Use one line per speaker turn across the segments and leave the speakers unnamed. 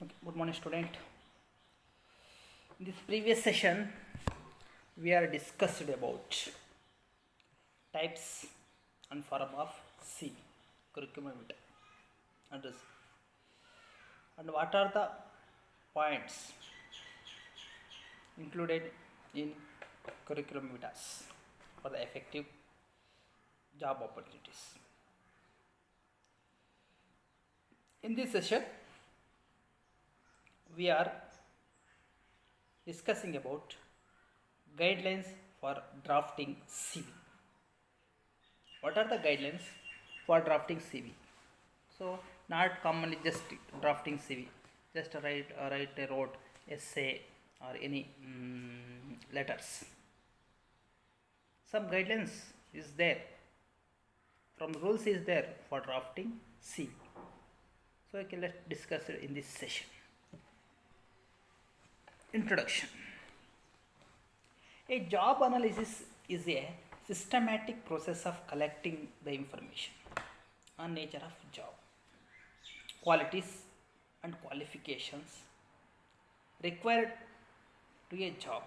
Okay, good morning, student. In this previous session, we are discussed about types and form of CV, curriculum vitae, and what are the points included in curriculum vitae for the effective job opportunities. In this session, we are discussing about guidelines for drafting CV. What are the guidelines for drafting CV? So, not commonly just drafting CV, just write a wrote essay or any letters. Some guidelines is there. From rules is there for drafting CV. So, okay, let's discuss it in this session. Introduction. A job analysis is a systematic process of collecting the information on nature of job, qualities and qualifications required to a job,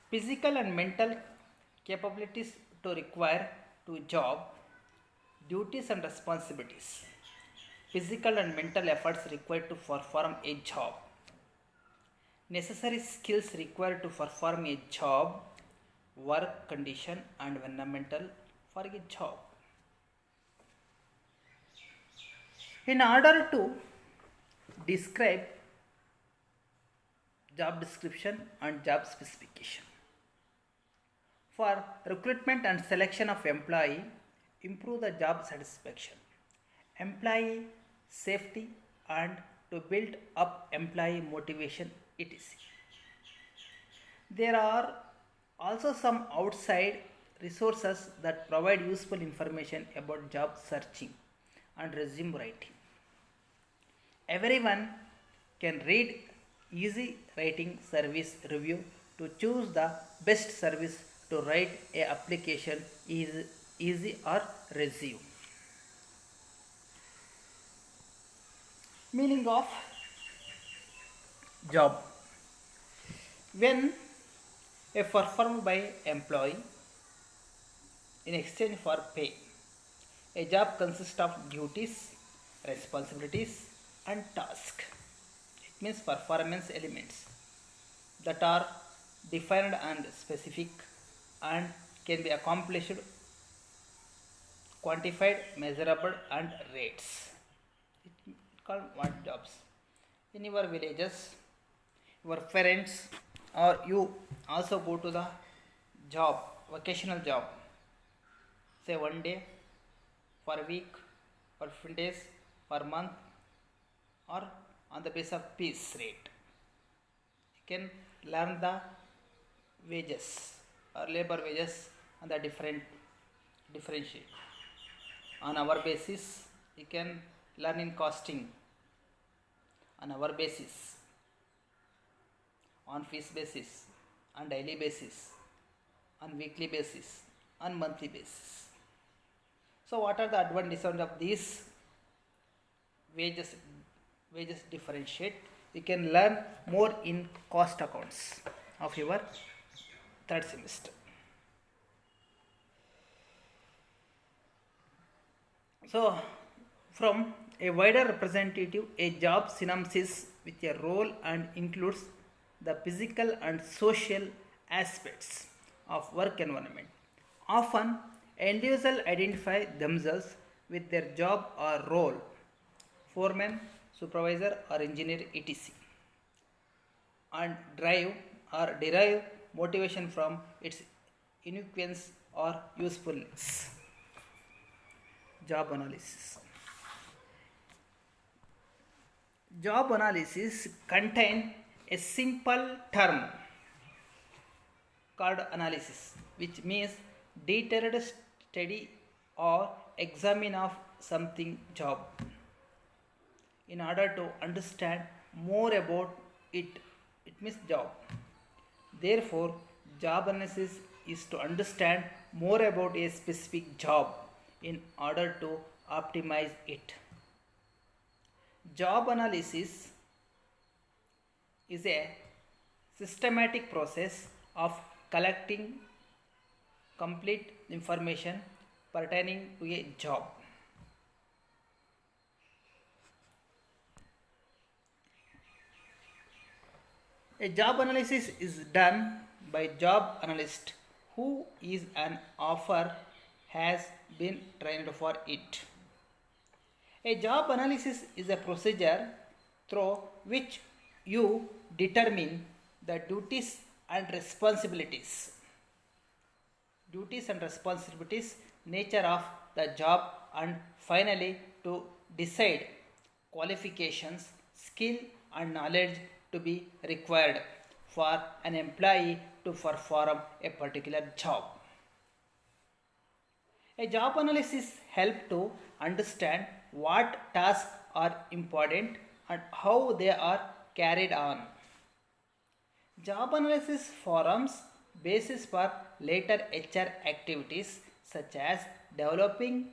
physical and mental capabilities to require to job, duties and responsibilities, physical and mental efforts required to perform a job, necessary skills required to perform a job, work condition and environmental for a job. In order to describe job description and job specification, for recruitment and selection of employee, improve the job satisfaction, employee safety and to build up employee motivation, etc. There are also some outside resources that provide useful information about job searching and resume writing. Everyone can read easy writing service review to choose the best service to write a application easy or resume. Meaning of job. When a performed by employee in exchange for pay, a job consists of duties, responsibilities and tasks. It means performance elements that are defined and specific and can be accomplished, quantified, measurable and rates. It called what jobs? In your villages, your parents or you also go to the job, vocational job, say one day, for a week, for 15 days, per month or on the basis of piece rate. You can learn the wages or labor wages on the differentiate. On our basis, you can learn in costing on our basis, on fees basis, on daily basis, on weekly basis, on monthly basis. So what are the advantages of these wages differentiate? You can learn more in cost accounts of your third semester. So from a wider representative, a job synopsis with a role and includes the physical and social aspects of work environment. Often, individuals identify themselves with their job or role, foreman, supervisor or engineer, etc. and derive motivation from its uniqueness or usefulness. Job analysis. Job analysis contain a simple term called analysis, which means detailed study or examine of something job in order to understand more about it. It means job. Therefore, job analysis is to understand more about a specific job in order to optimize it. Job analysis is a systematic process of collecting complete information pertaining to a job. A job analysis is done by job analyst who is an offer has been trained for it. A job analysis is a procedure through which you determine the duties and responsibilities, nature of the job, and finally to decide qualifications, skill, and knowledge to be required for an employee to perform a particular job. A job analysis helps to understand what tasks are important and how they are carried on. Job analysis forms basis for later HR activities such as developing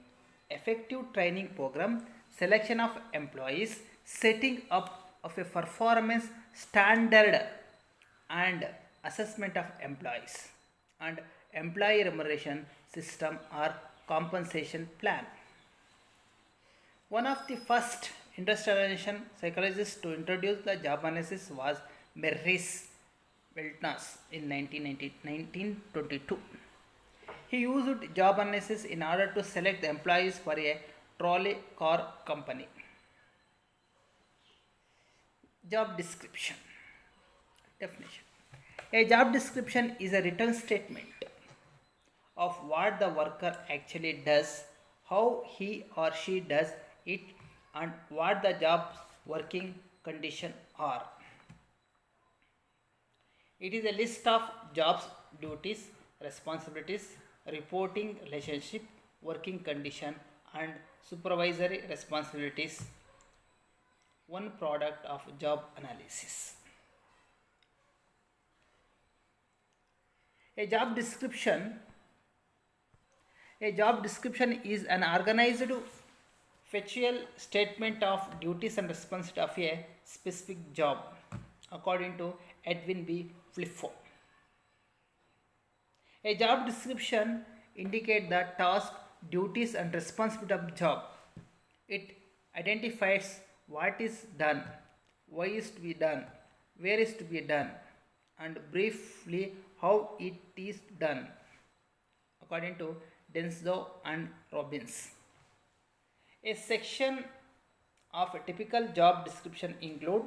effective training program, selection of employees, setting up of a performance standard and assessment of employees and employee remuneration system or compensation plan. One of the first industrialization psychologists to introduce the job analysis was Maurice Wiltnas in 1922. He used job analysis in order to select the employees for a trolley car company. Job description. Definition. A job description is a written statement of what the worker actually does, how he or she does it, and what the job's working conditions are. It is a list of jobs, duties, responsibilities, reporting relationship, working condition, and supervisory responsibilities. One product of job analysis. A job description is an organized factual statement of duties and responsibilities of a specific job, according to Edwin B. Flifo. A job description indicates the task, duties, and responsibilities of job. It identifies what is done, why is to be done, where is to be done, and briefly how it is done, according to Denslow and Robbins. A section of a typical job description include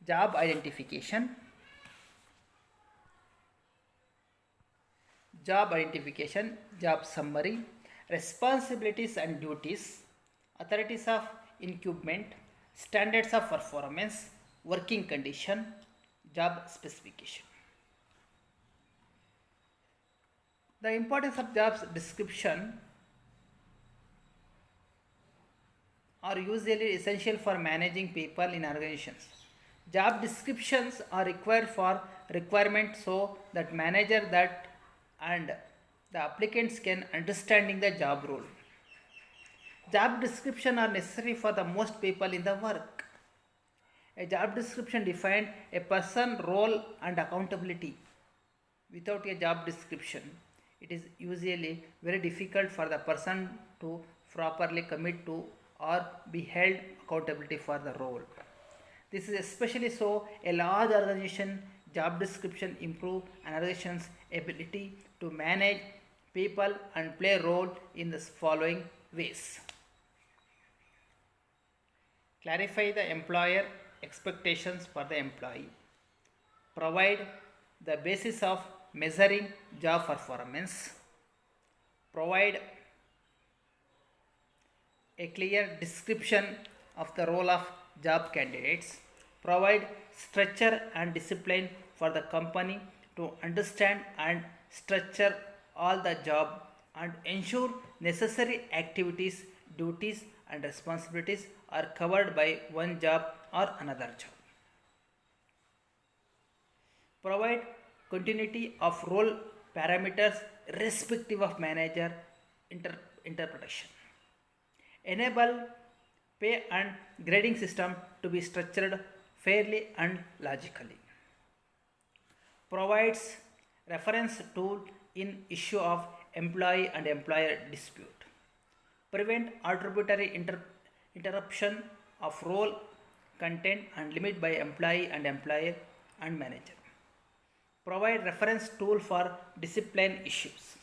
job identification, job summary, responsibilities and duties, authorities of incumbent, standards of performance, working condition, job specification. The importance of job description are usually essential for managing people in organizations. Job descriptions are required for requirement so that manager that and the applicants can understanding the job role. Job description are necessary for the most people in the work. A job description defines a person role and accountability. Without a job description, it is usually very difficult for the person to properly commit to or be held accountability for the role. This is especially so a large organization job description improve an organization's ability to manage people and play a role in the following ways. Clarify the employer expectations for the employee. Provide the basis of measuring job performance. Provide a clear description of the role of job candidates. Provide structure and discipline for the company to understand and structure all the job and ensure necessary activities, duties and responsibilities are covered by one job or another job. Provide continuity of role parameters irrespective of manager interpretation. Enable pay and grading system to be structured fairly and logically. Provides reference tool in issue of employee and employer dispute. Prevent arbitrary interruption of role content and limit by employee and employer and manager. Provide reference tool for discipline issues.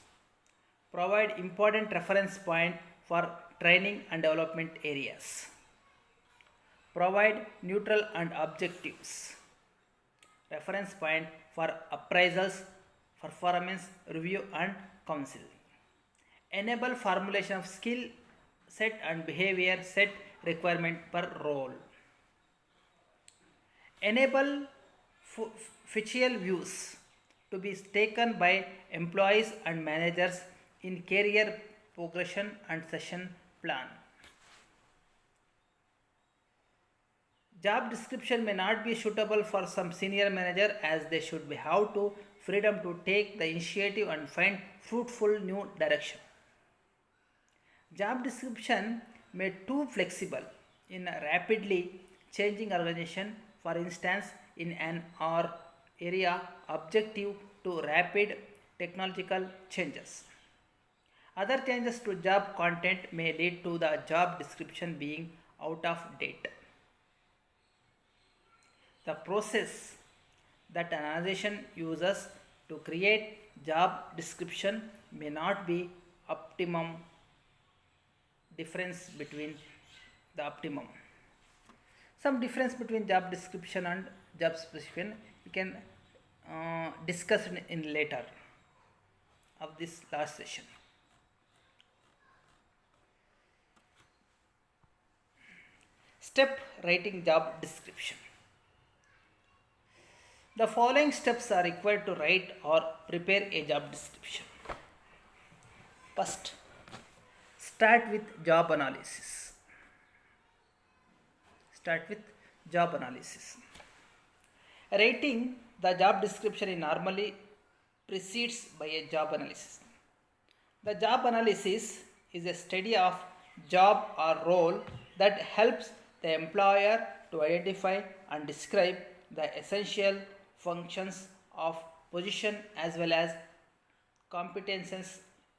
Provide important reference point for training and development areas. Provide neutral and objectives. Reference point for appraisals, performance review and counseling. Enable formulation of skill set and behavior set requirement per role. Enable official views to be taken by employees and managers in career progression and session plan. Job description may not be suitable for some senior manager as they should be have to freedom to take the initiative and find fruitful new direction. Job description made too flexible in a rapidly changing organization, for instance, in an or area objective to rapid technological changes. Other changes to job content may lead to the job description being out of date. The process that an organization uses to create job description may not be optimum difference between the optimum. Some difference between job description and job specification we can discuss in later of this last session. Step writing job description. The following steps are required to write or prepare a job description. First, start with job analysis. Start with job analysis. Writing the job description is normally precedes by a job analysis. The job analysis is a study of job or role that helps the employer to identify and describe the essential functions of position as well as competences,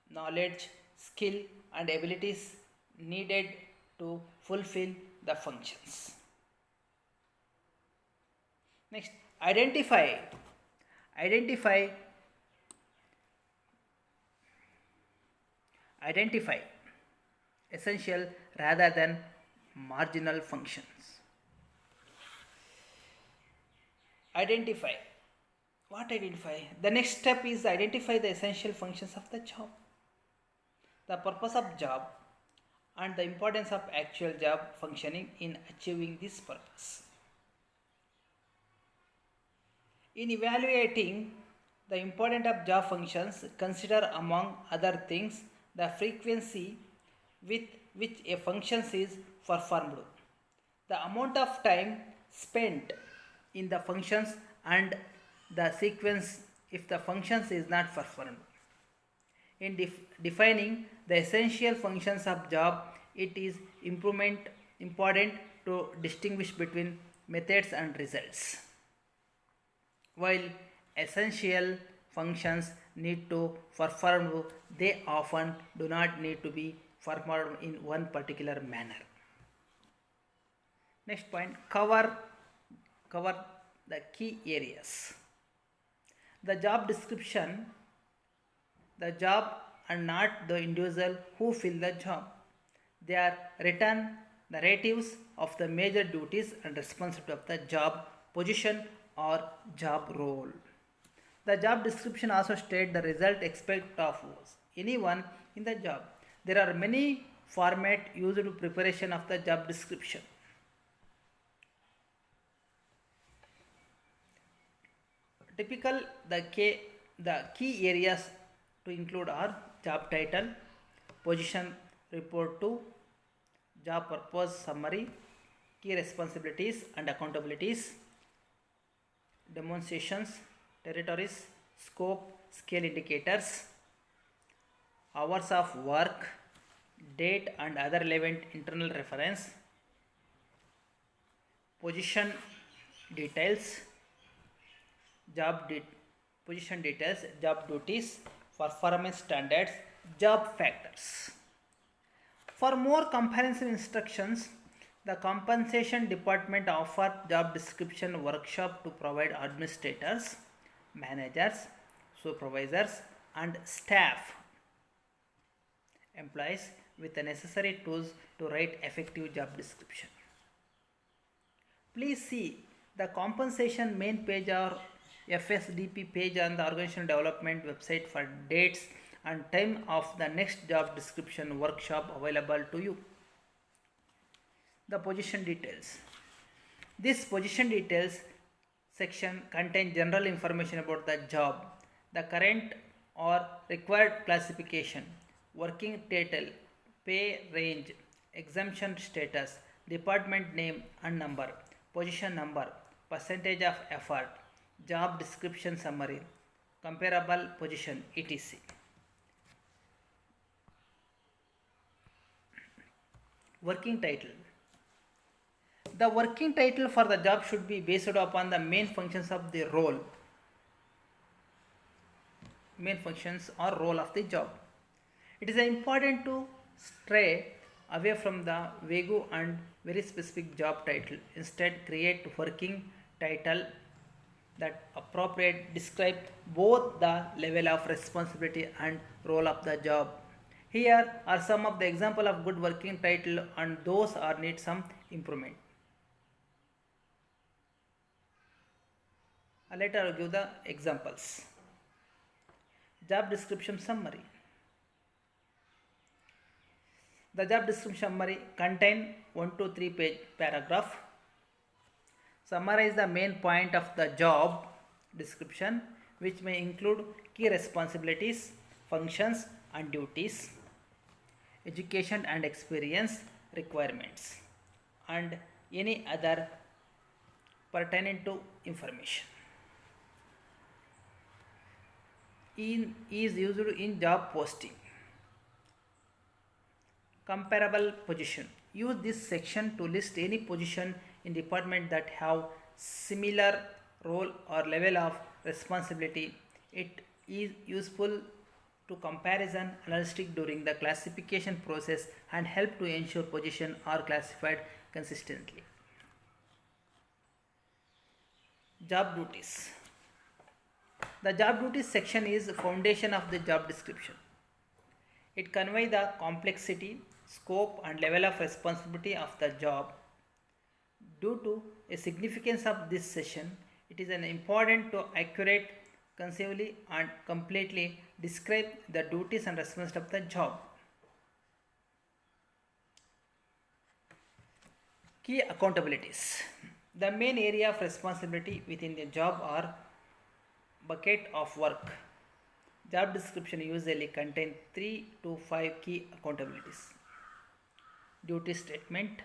knowledge, skill and abilities needed to fulfill the functions. Next, identify essential rather than marginal functions. Identify. What identify? The next step is identify the essential functions of the job, the purpose of job and the importance of actual job functioning in achieving this purpose. In evaluating the importance of job functions, consider among other things the frequency with which a function is performed, the amount of time spent in the functions and the sequence if the functions is not performed. In defining the essential functions of job, it is important to distinguish between methods and results. While essential functions need to perform, they often do not need to be performed in one particular manner. Next point, cover the key areas. The job description, the job and not the individual who fill the job. They are written narratives of the major duties and responsibilities of the job position or job role. The job description also states the result expected of anyone in the job. There are many formats used to preparation of the job description. Typical the key areas to include are job title, position report to, job purpose summary, key responsibilities and accountabilities, demonstrations, territories, scope, scale indicators, hours of work, date and other relevant internal reference, position details, job de- position details, job duties, performance standards, job factors. For more comprehensive instructions, the compensation department offers job description workshop to provide administrators, managers, supervisors and staff employees with the necessary tools to write effective job description. Please see the compensation main page or FSDP page on the organizational development website for dates and time of the next job description workshop available to you. The position details. This position details section contains general information about the job, the current or required classification, working title, pay range, exemption status, department name and number, position number, percentage of effort, job description summary, comparable position, etc. Working title. The working title for the job should be based upon the main functions of the role. Main functions or role of the job. It is important to stray away from the vague and very specific job title. Instead, create working title that appropriate describe both the level of responsibility and role of the job. Here are some of the example of good working title and those are need some improvement. Later I will give the examples. Job description summary. The job description summary contain 1 to 3 page paragraph. Summarize the main point of the job description, which may include key responsibilities, functions and duties, education and experience requirements, and any other pertaining to information. Is used in job posting. Comparable position. Use this section to list any position in department that have similar role or level of responsibility. It is useful to comparison analytic during the classification process and help to ensure position are classified consistently. Job duties. The job duties section is the foundation of the job description. It conveys the complexity, scope and level of responsibility of the job. Due to a significance of this session, it is an important to accurate, concisely and completely describe the duties and responsibilities of the job. Key accountabilities. The main area of responsibility within the job are bucket of work. Job description usually contain 3 to 5 key accountabilities. Duty statement,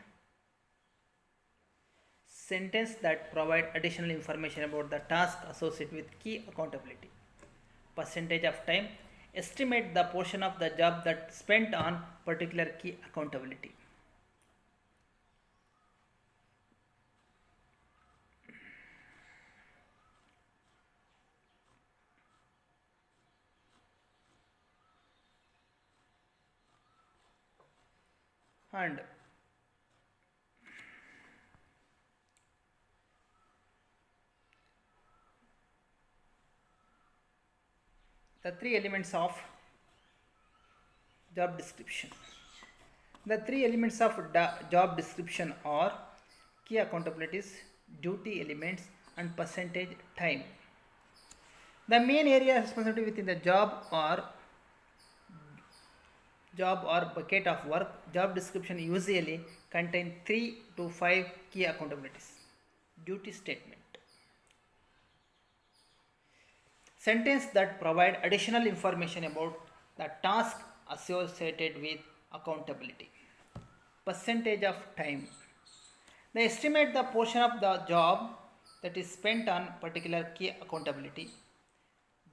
sentence that provide additional information about the task associated with key accountability. Percentage of time, estimate the portion of the job that spent on particular key accountability. And the 3 elements of job description. The 3 elements of job description are key accountabilities, duty elements and percentage time. The main area of responsibility within the job or bucket of work. Job description usually contain 3 to 5 key accountabilities. Duty statement, sentence that provide additional information about the task associated with accountability. Percentage of time, they estimate the portion of the job that is spent on particular key accountability.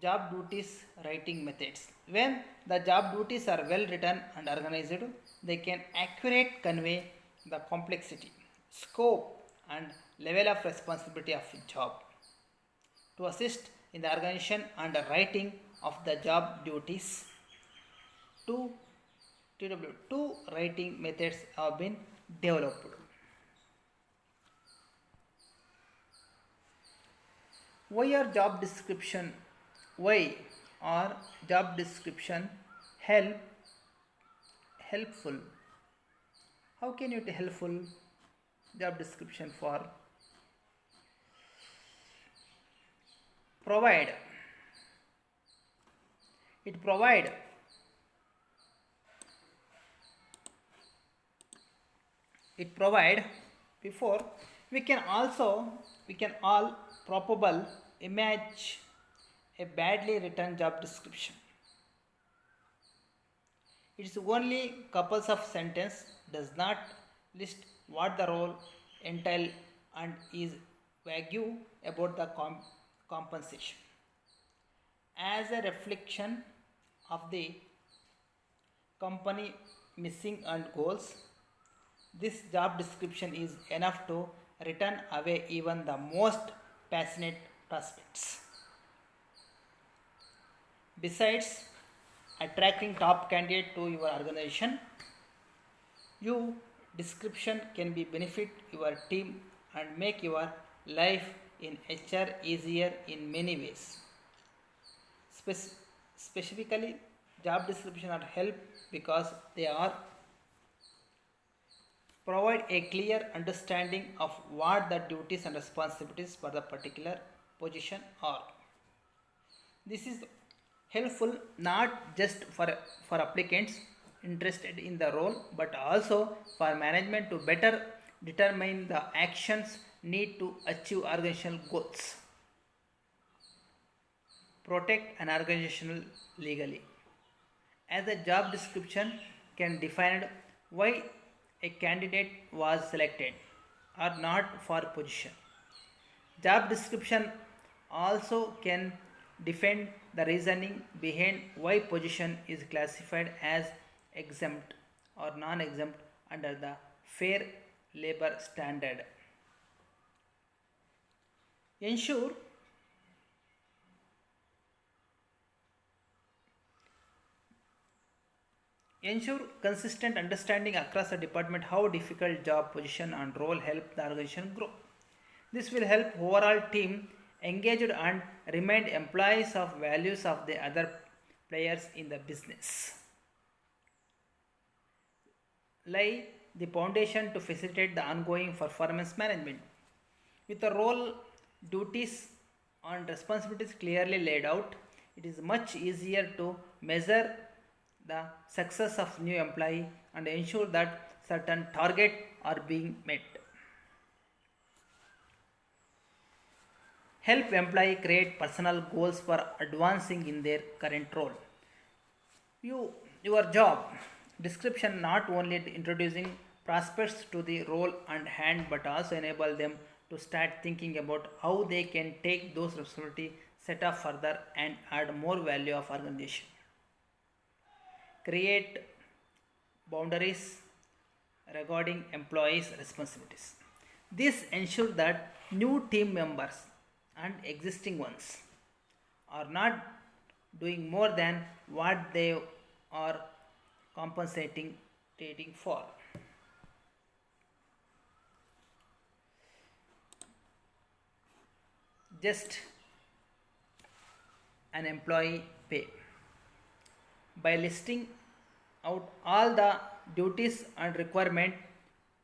Job duties writing methods. When the job duties are well written and organized, they can accurately convey the complexity, scope and level of responsibility of a job. To assist in the organization and the writing of the job duties, two two writing methods have been developed. Why are job description? Why are job description helpful? How can you helpful job description for provide it provide it provide before we can all probable image a badly written job description. It's only couples of sentence does not list what the role entail and is vague about the compensation. As a reflection of the company missing and goals, this job description is enough to return away even the most passionate prospects. Besides attracting top candidate to your organization, your description can be benefit your team and make your life in HR easier in many ways. Specifically, job description are help because they are provide a clear understanding of what the duties and responsibilities for the particular position are. This is helpful not just for applicants interested in the role but also for management to better determine the actions need to achieve organizational goals. Protect an organizational legally. As a job description can define why a candidate was selected or not for position. Job description also can defend the reasoning behind why position is classified as exempt or non-exempt under the Fair Labor Standard. Ensure Ensure consistent understanding across the department how difficult job position and role help the organization grow. This will help overall team engaged and remind employees of values of the other players in the business. Lay the foundation to facilitate the ongoing performance management. With the role, duties, and responsibilities clearly laid out, it is much easier to measure the success of new employee and ensure that certain targets are being met. Help employee create personal goals for advancing in their current role. Your job description not only introducing prospects to the role and hand but also enable them to start thinking about how they can take those responsibilities set up further and add more value of organization. Create boundaries regarding employees' responsibilities. This ensures that new team members and existing ones are not doing more than what they are compensating for. Just an employee pay. By listing out all the duties and requirement,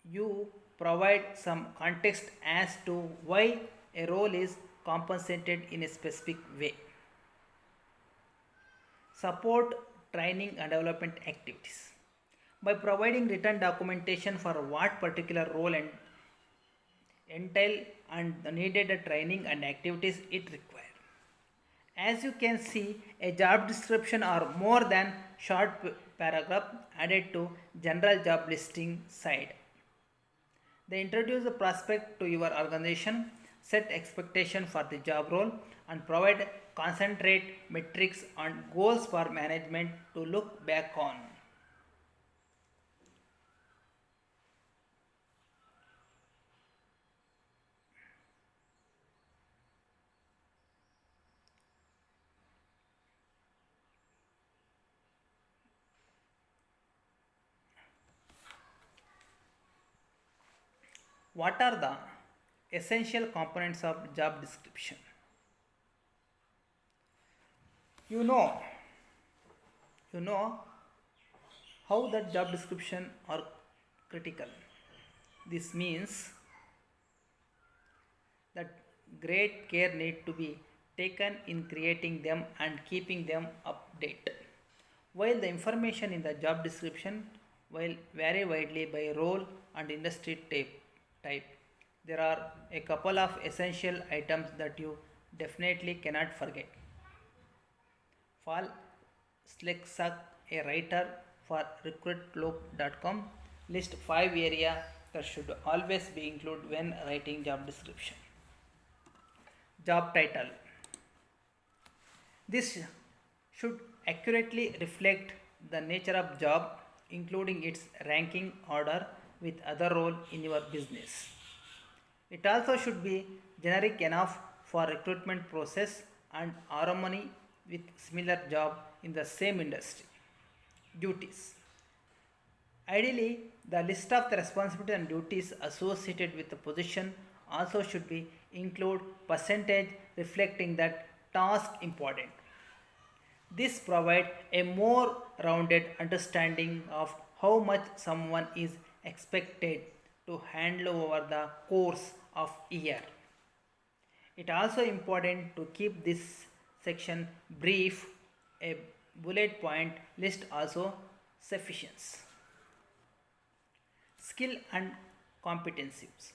you provide some context as to why a role is compensated in a specific way. Support training and development activities. By providing written documentation for what particular role and entail and the needed training and activities it requires. As you can see, a job description or more than short paragraph added to general job listing side. They introduce the prospect to your organization, set expectation for the job role, and provide concentrate metrics and goals for management to look back on. What are the essential components of job description? You know, you know how that job description are critical. This means that great care need to be taken in creating them and keeping them update. While the information in the job description will vary widely by role and industry type, there are a couple of essential items that you definitely cannot forget. Paul Sleksak, a writer for recruitloop.com, lists 5 areas that should always be included when writing job description. Job title. This should accurately reflect the nature of job, including its ranking order with other role in your business. It also should be generic enough for recruitment process and harmony with similar job in the same industry. Duties. Ideally, the list of the responsibilities and duties associated with the position also should be include percentage reflecting that task important. This provides a more rounded understanding of how much someone is expected to handle over the course of a year. It also important to keep this section brief. A bullet point list also sufficient. Skill and competencies.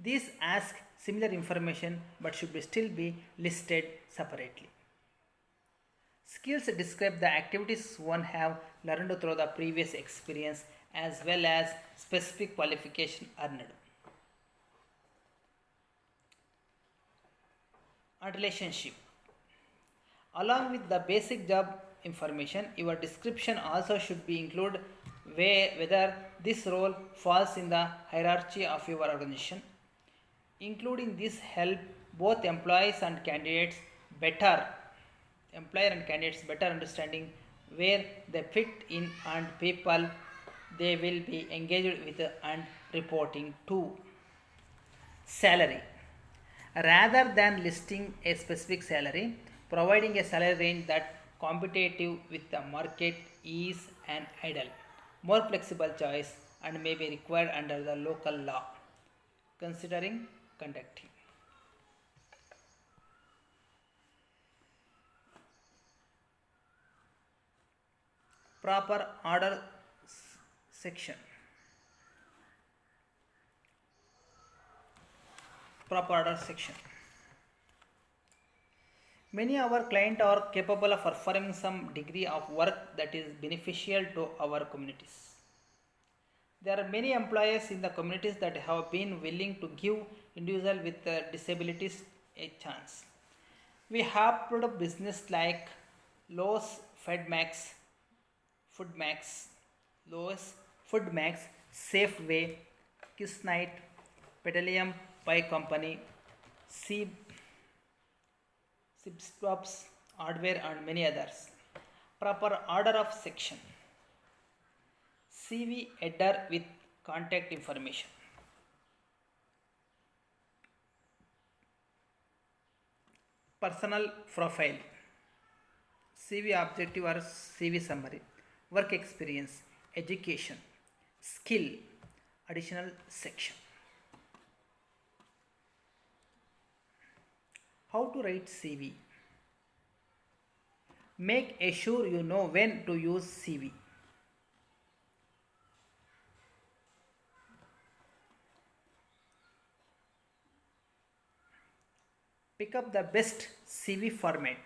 These ask similar information but should be still be listed separately. Skills describe the activities one have learned through the previous experience as well as specific qualification earned. And relationship. Along with the basic job information, your description also should be include whether this role falls in the hierarchy of your organization. Including this help both better employer and candidates better understanding where they fit in and people they will be engaged with and reporting to. Salary. Rather than listing a specific salary, providing a salary range that competitive with the market is an ideal, more flexible choice and may be required under the local law. Considering conducting. Proper order section. Proper order section. Many of our clients are capable of performing some degree of work that is beneficial to our communities. There are many employers in the communities that have been willing to give individuals with disabilities a chance. We have put up business like Lowe's, Foodmax, Lowe's, Foodmax, Safeway, Kiss Night, Petroleum Pie Company, Sibstops, Hardware and many others. Proper order of section. CV header with contact information. Personal profile. CV objective or CV summary. Work experience, education, skill, additional section. How to write CV? Make sure you know when to use CV. Pick up the best CV format.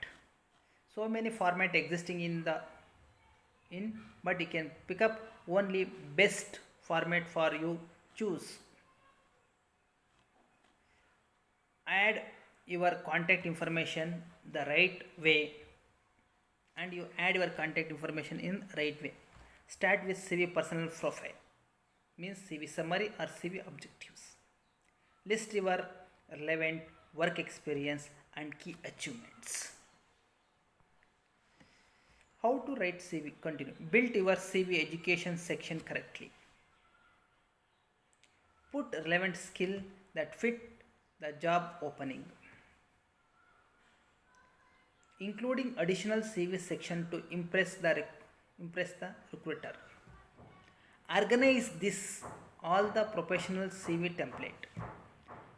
So many format existing but you can pick up only best format for you choose. Add your contact information the right way and you add your contact information in right way. Start with CV personal profile means CV summary or CV objectives. List your relevant work experience and key achievements. How to write CV? Continue. Build your CV education section correctly. Put relevant skill that fit the job opening, including additional CV section to impress the recruiter. Organize this all the professional CV template.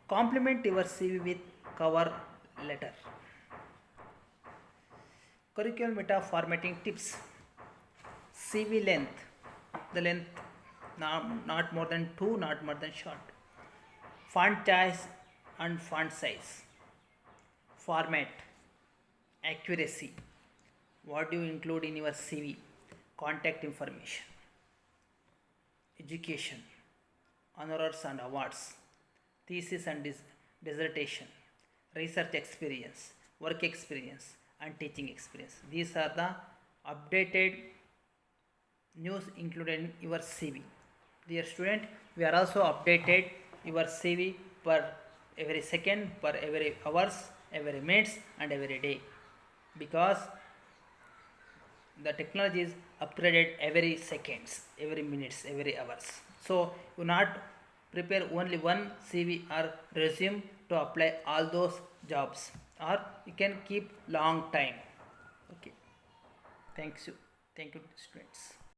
Complement your CV with cover letter. Curriculum meta formatting tips. CV length. The length not more than 2, not more than short. Font choice and font size. Format. Accuracy. What do you include in your CV? Contact information. Education. Honors and awards. Thesis and dissertation. Research experience. Work experience and teaching experience. These are the updated news included in your CV. Dear student, we are also updated your CV per every second, per every hours, every minutes and every day, because the technology is upgraded every seconds, every minutes, every hours. So you not prepare only one CV or resume to apply all those jobs, or you can keep long time. Okay, thank you students.